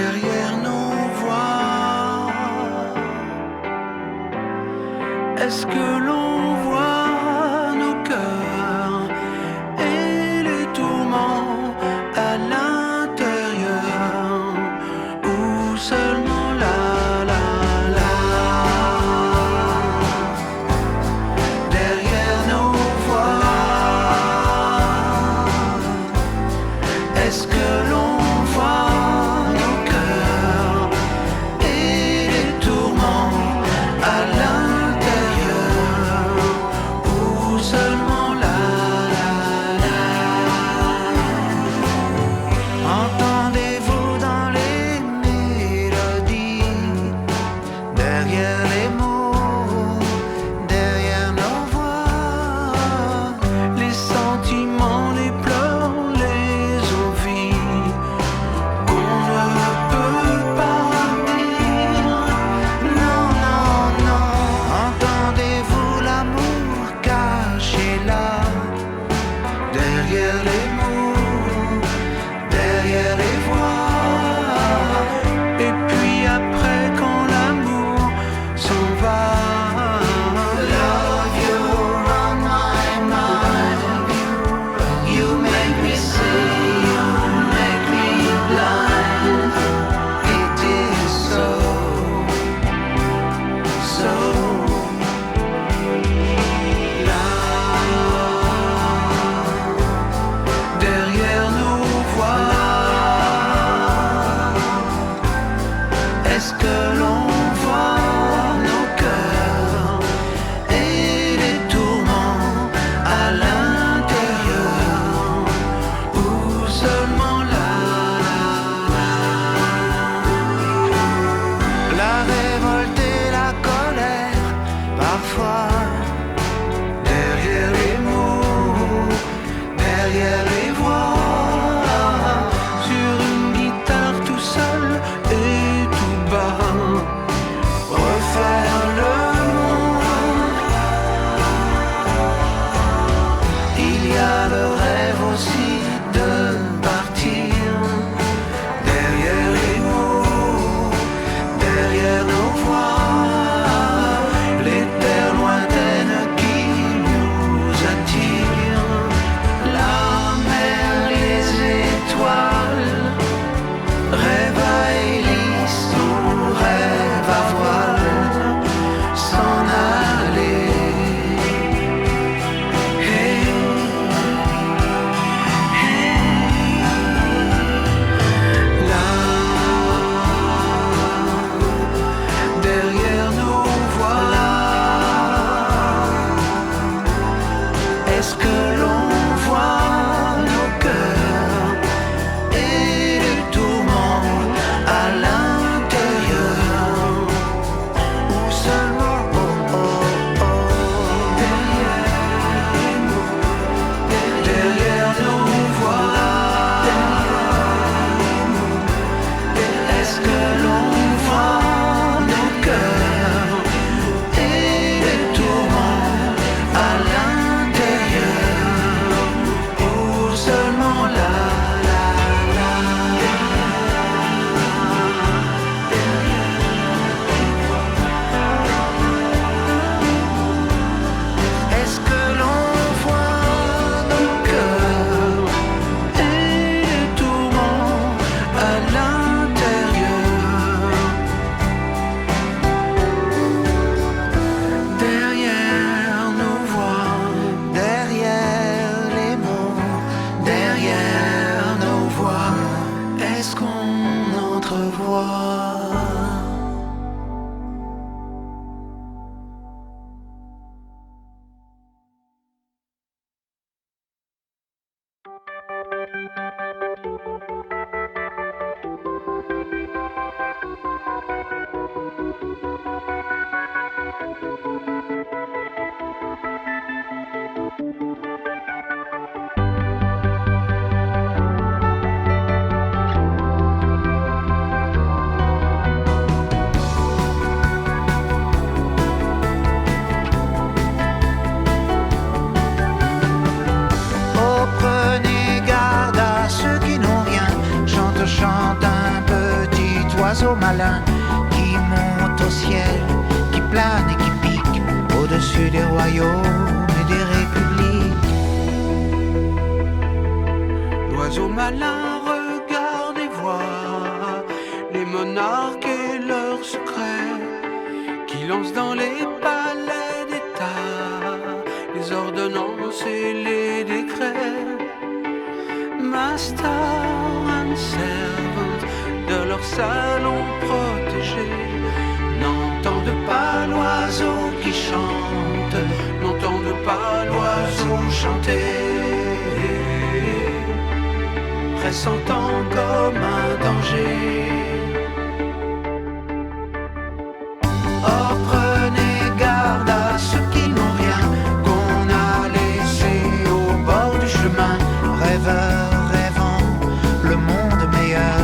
derrière nos voix. Est-ce que l'on voit nos cœurs et les tourments à l'intérieur, ou seulement derrière nos voix? Est-ce que l'on voit nos cœurs et les tourments à l'intérieur, ou seulement entendez-vous dans les mélodies, derrière les mots, derrière nos voix, les sentiments, les pleurs, les envies qu'on ne peut pas dire? Non, non, non. Entendez-vous l'amour caché là, derrière les mots, derrière les voix? Et puis après quand l'amour s'en va, love, you're on my mind. You make me see, you make me blind. It is so, so là, derrière nos voix. Est-ce que l'on voit nos cœurs et les tourments à l'intérieur, ou seulement la révolte et la colère, parfois derrière les mots, derrière les voix, sur une guitare tout seul et tout bas, refaire le monde. Il y a le rêve aussi de partir, derrière les mots, derrière nos voix, les terres lointaines qui nous attirent, la mer, les étoiles, rêve à hélice ou rêve à voile, s'en aller. Hey, là, derrière nos voix. Est-ce que l'on voit nos cœurs et les tourments à l'intérieur, ou seulement derrière nos voix? Est-ce que l'on voit nos cœurs et les tourments à l'intérieur, ou seulement est-ce que l'on voit nos cœurs et les tourments à l'intérieur, derrière nos voix, derrière les mots, derrière nos voix? Est-ce qu'on entrevoit? oiseaux malins qui montent au ciel, qui planent et qui piquent au-dessus des royaumes et des républiques. L'oiseau malin regarde et voit les monarques et leurs secrets, qui lancent dans les palais d'État les ordonnances et les décrets. Master and servant de leur salon protégé n'entendent pas l'oiseau qui chante, n'entendent pas l'oiseau chanter, pressentant comme un danger. Oh, prenez garde à ceux qui n'ont rien, qu'on a laissé au bord du chemin, rêveurs rêvant le monde meilleur.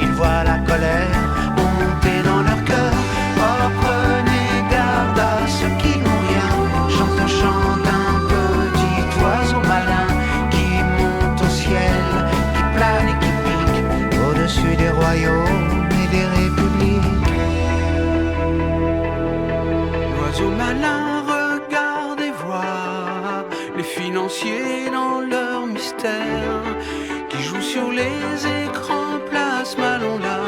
Ils voient la colère monter dans leur cœur. Oh, prenez garde à ceux qui n'ont rien, chante, chante un petit oiseau malin qui monte au ciel, qui plane et qui pique au-dessus des royaumes et des républiques. L'oiseau malin regarde et voit les financiers dans leur mystère, qui jouent sur les écrans, place Malon là,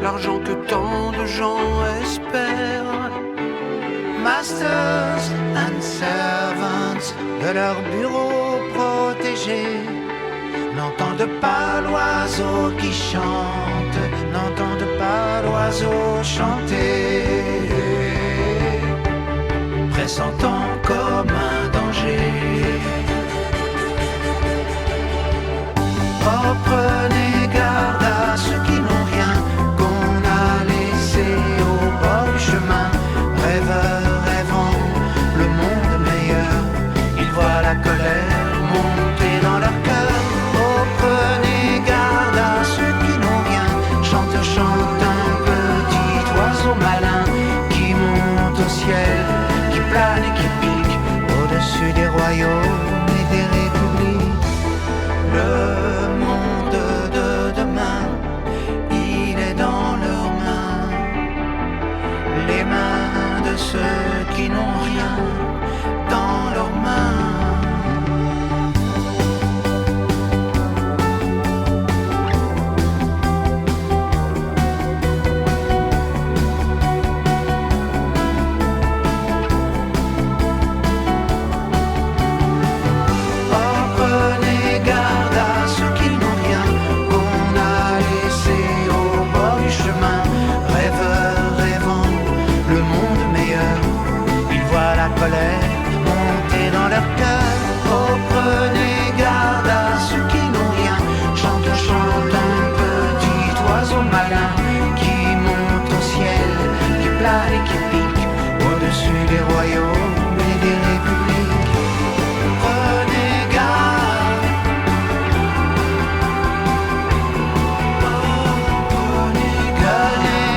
l'argent que tant de gens espèrent. Masters and servants de leur bureau protégé n'entendent pas l'oiseau qui chante, n'entendent pas l'oiseau chanter, pressentant comme un danger. Oh, prenez garde à ceux qui n'ont rien, qu'on a laissé au bord du chemin, rêveurs rêvant le monde meilleur. Ils voient la colère monter dans leur cœur. Oh, prenez garde à ceux qui n'ont rien, chante, chante un petit oiseau malin qui monte au ciel, qui plane et qui pique au-dessus des royaumes et des républiques. Le monde de demain, il est dans leurs mains, les mains de ceux qui n'ont rien dans leurs mains. Monter dans leur cœur. Oh, prenez garde à ceux qui n'ont rien, chante, chante un petit oiseau malin qui monte au ciel, qui plane et qui pique au-dessus des royaumes et des républiques. Prenez garde. Oh, prenez garde.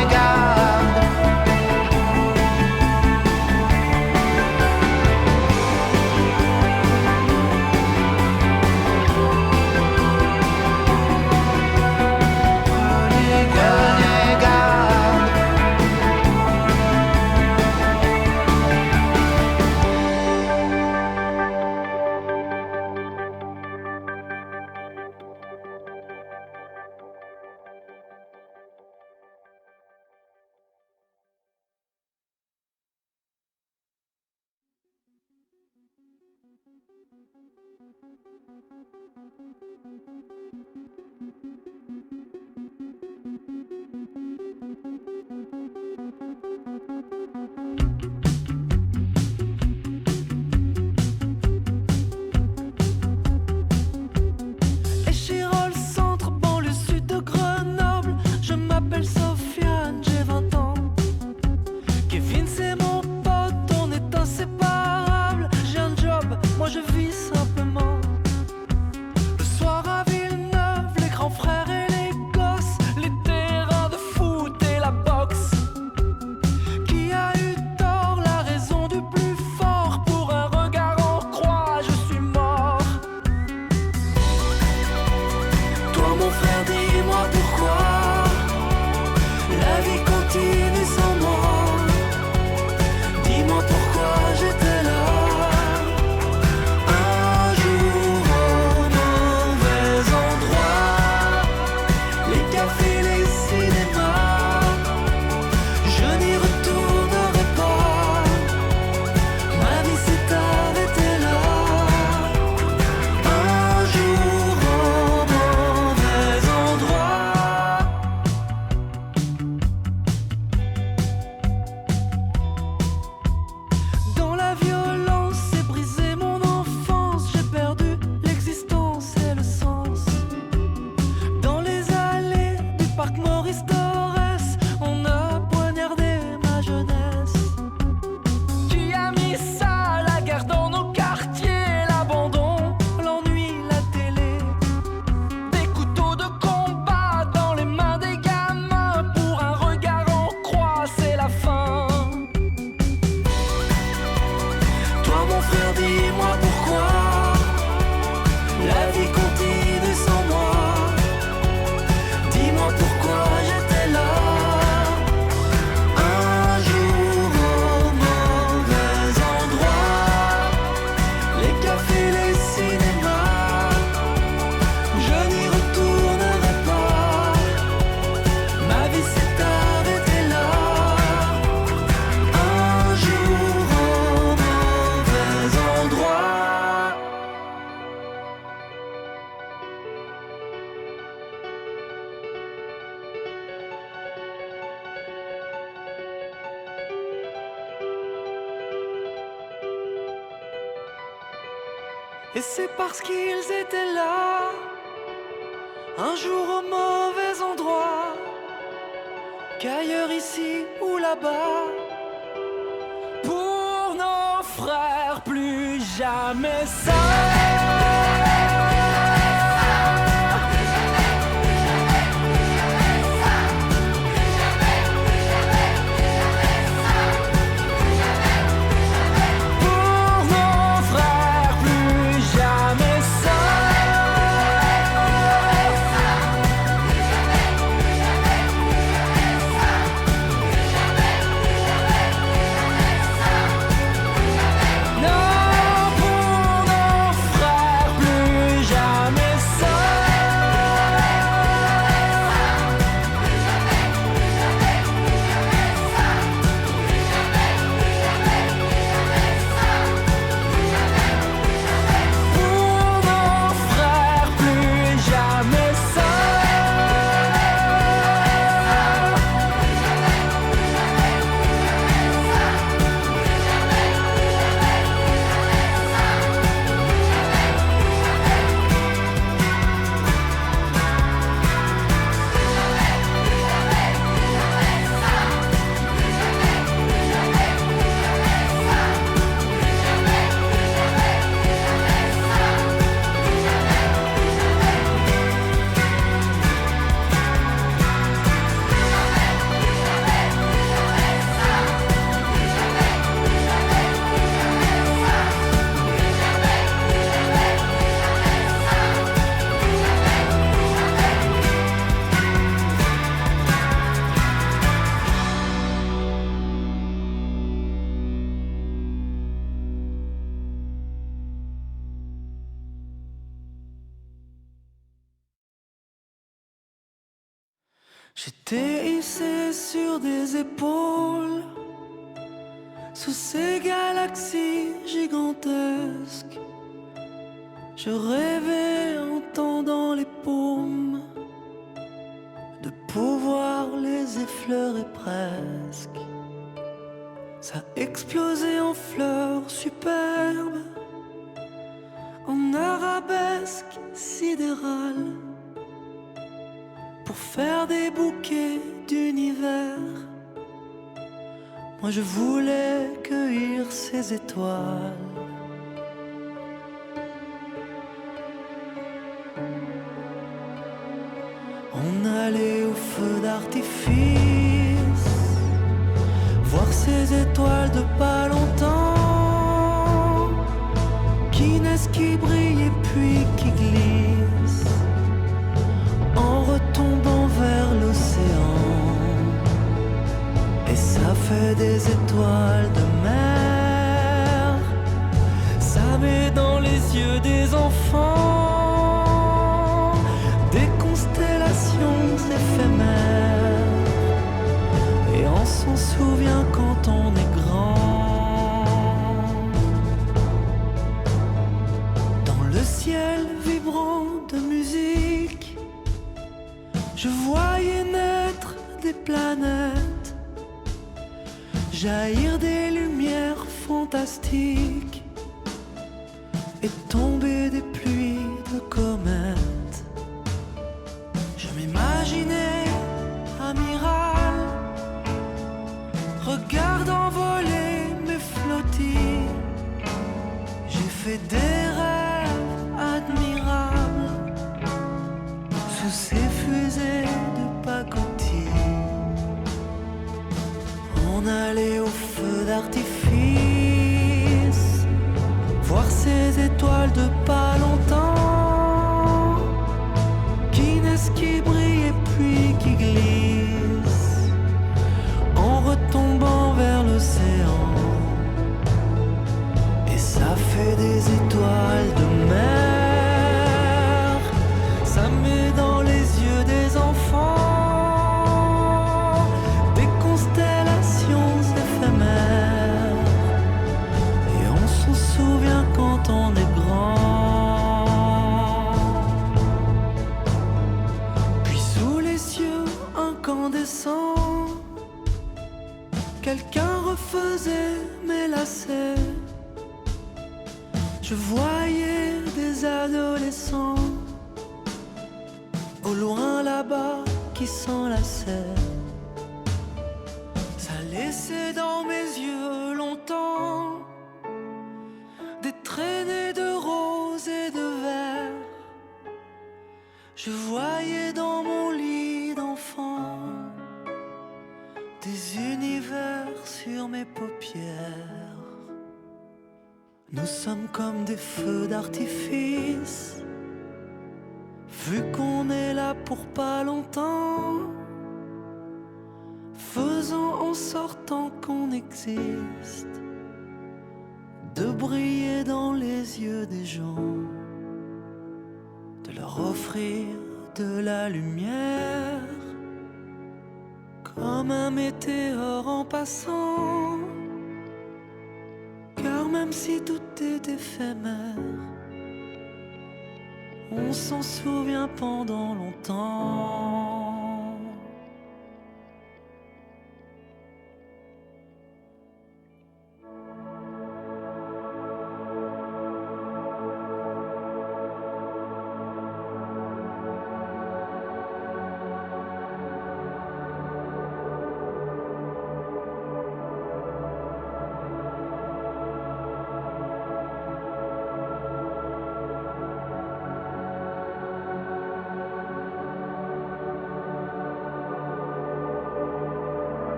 Échirol, centre, banlieue sud de Grenoble. Je m'appelle Sofiane, j'ai 20 ans. Kevin, c'est mon pote, on est inséparables. J'ai un job, moi je vis simplement. Le soir à Et c'est parce qu'ils étaient là, un jour au mauvais endroit, qu'ailleurs ici ou là-bas, pour nos frères plus jamais seuls. J'étais hissé sur des épaules, sous ces galaxies gigantesques. Je rêvais en tendant les paumes de pouvoir les effleurer presque. Ça explosait en fleurs superbes, en arabesques sidérales, pour faire des bouquets d'univers. Moi je voulais cueillir ces étoiles. On allait au feu d'artifice, voir ces étoiles de pas longtemps, qui naissent, qui brillent et puis qui glissent, en retombant vers l'océan. Et ça fait des étoiles de mer, ça met dans les yeux des enfants des constellations éphémères, et on s'en souvient quand on est grand. Dans le ciel vibrant de musique, je voyais naître des planètes, jaillir des lumières fantastiques et tomber des pluies de comètes. Je m'imaginais amiral, regardant voler mes flottilles. J'ai fait des rêves admirables sous ces fusées de pacotille. On allait au feu d'artifice, voir ces étoiles de pas longtemps, qui naissent, qui brillent et puis qui glissent, en retombant vers l'océan. Et ça fait des étoiles de mer, ça met dans les yeux des enfants des constellations éphémères, et on s'en souvient quand on est grand. Puis sous les cieux incandescents, quelqu'un refaisait mes lacets. Je voyais des adolescents au loin là-bas qui s'enlaçaient. Ça laissait dans mes yeux longtemps des traînées de roses et de verre. Je voyais dans mon lit d'enfant des univers sur mes paupières. Nous sommes comme des feux d'artifice, vu qu'on est là pour pas longtemps, faisant en sortant qu'on existe, de briller dans les yeux des gens, de leur offrir de la lumière, comme un météore en passant. Car même si tout est éphémère, on s'en souvient pendant longtemps.